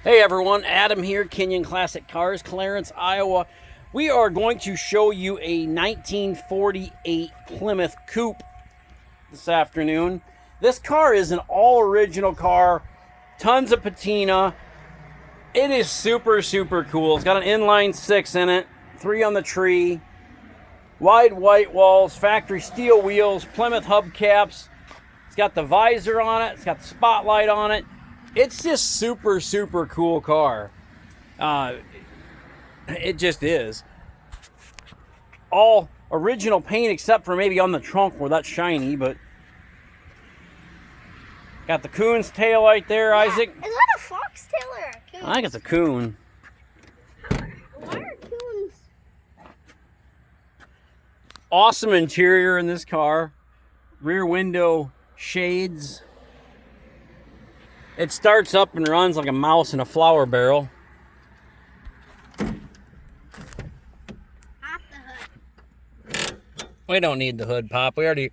Hey everyone, Adam here, Kinion Classic Cars, Clarence, Iowa. We are going to show you a 1948 Plymouth Coupe this afternoon. This car is an all-original car, tons of patina. It is super cool. It's got an inline 6 in it, 3 on the tree, wide white walls, factory steel wheels, Plymouth hubcaps. It's got the visor on it, it's got the spotlight on it. It's just super cool car. It just is. All original paint except for maybe on the trunk where that's shiny, but got the coon's tail right there, Isaac. Is that a foxtail or a coon? I think it's a coon. Why are coons? Awesome interior in this car. Rear window shades. It starts up and runs like a mouse in a flour barrel. Pop the hood. We don't need the hood pop. We already...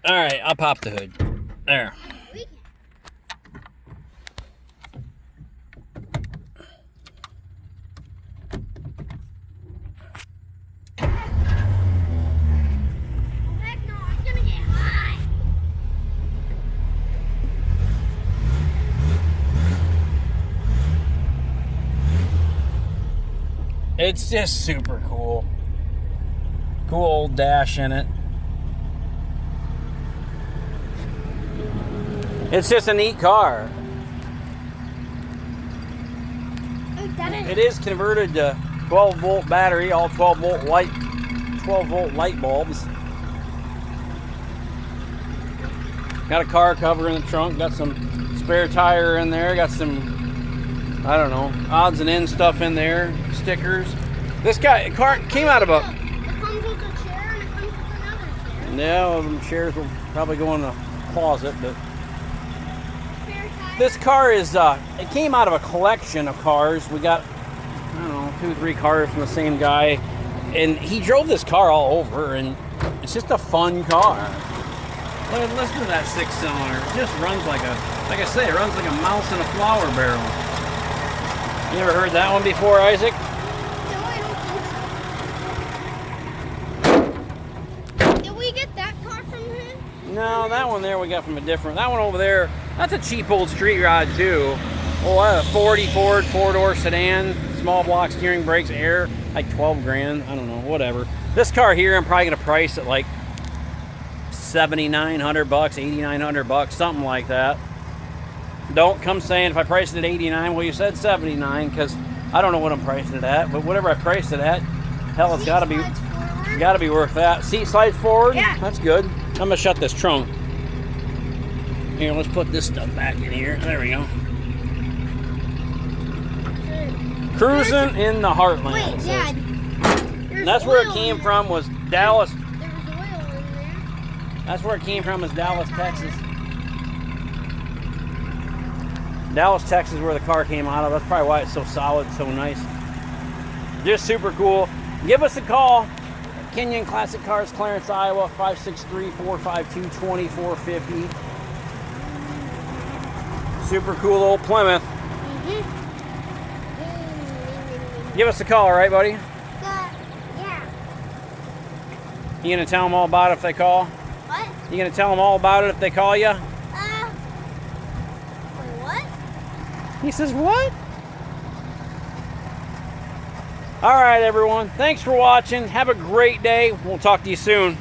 Alright, I'll pop the hood. There. It's just super cool. Cool old dash in it. It's just a neat car. It is converted to 12-volt battery, all 12-volt light bulbs. Got a car cover in the trunk, got some spare tire in there, got some, I don't know, odds and ends stuff in there. Stickers. This car came out of a... It comes with a chair and it comes with another chair. Yeah, well, them chairs will probably go in the closet, but... This car is, it came out of a collection of cars. We got, I don't know, 2 or 3 cars from the same guy. And he drove this car all over, and it's just a fun car. Listen to that 6-cylinder. It just runs like I say, it runs like a mouse in a flour barrel. You ever heard that one before, Isaac? Did we get that car from him? No, that one there we got from a different. That one over there, that's a cheap old street rod too. Oh, I have a 40 Ford 4-door sedan, small block steering, brakes, air, like 12 grand. I don't know, whatever. This car here, I'm probably gonna price it like $7,900, $8,900, something like that. Don't come saying if I priced it at 89, well, you said 79, because I don't know what I'm pricing it at, but whatever I priced it at, hell, it's got to be worth that. Seat slides forward? Yeah. That's good. I'm going to shut this trunk. Here, let's put this stuff back in here. There we go. Cruising in the heartland. Wait, Dad. That's where it came from, was Dallas. There was oil in there. That's where it came from, was Dallas, Texas. Dallas, Texas, where the car came out of. That's probably why it's so solid, so nice. Just super cool. Give us a call. Kinion Classic Cars, Clarence, Iowa, 563-452-2450. Super cool old Plymouth. Give us a call, all right, buddy? Yeah. You gonna tell them all about it if they call? What? You gonna tell them all about it if they call you? What? He says, what? All right, everyone. Thanks for watching. Have a great day. We'll talk to you soon.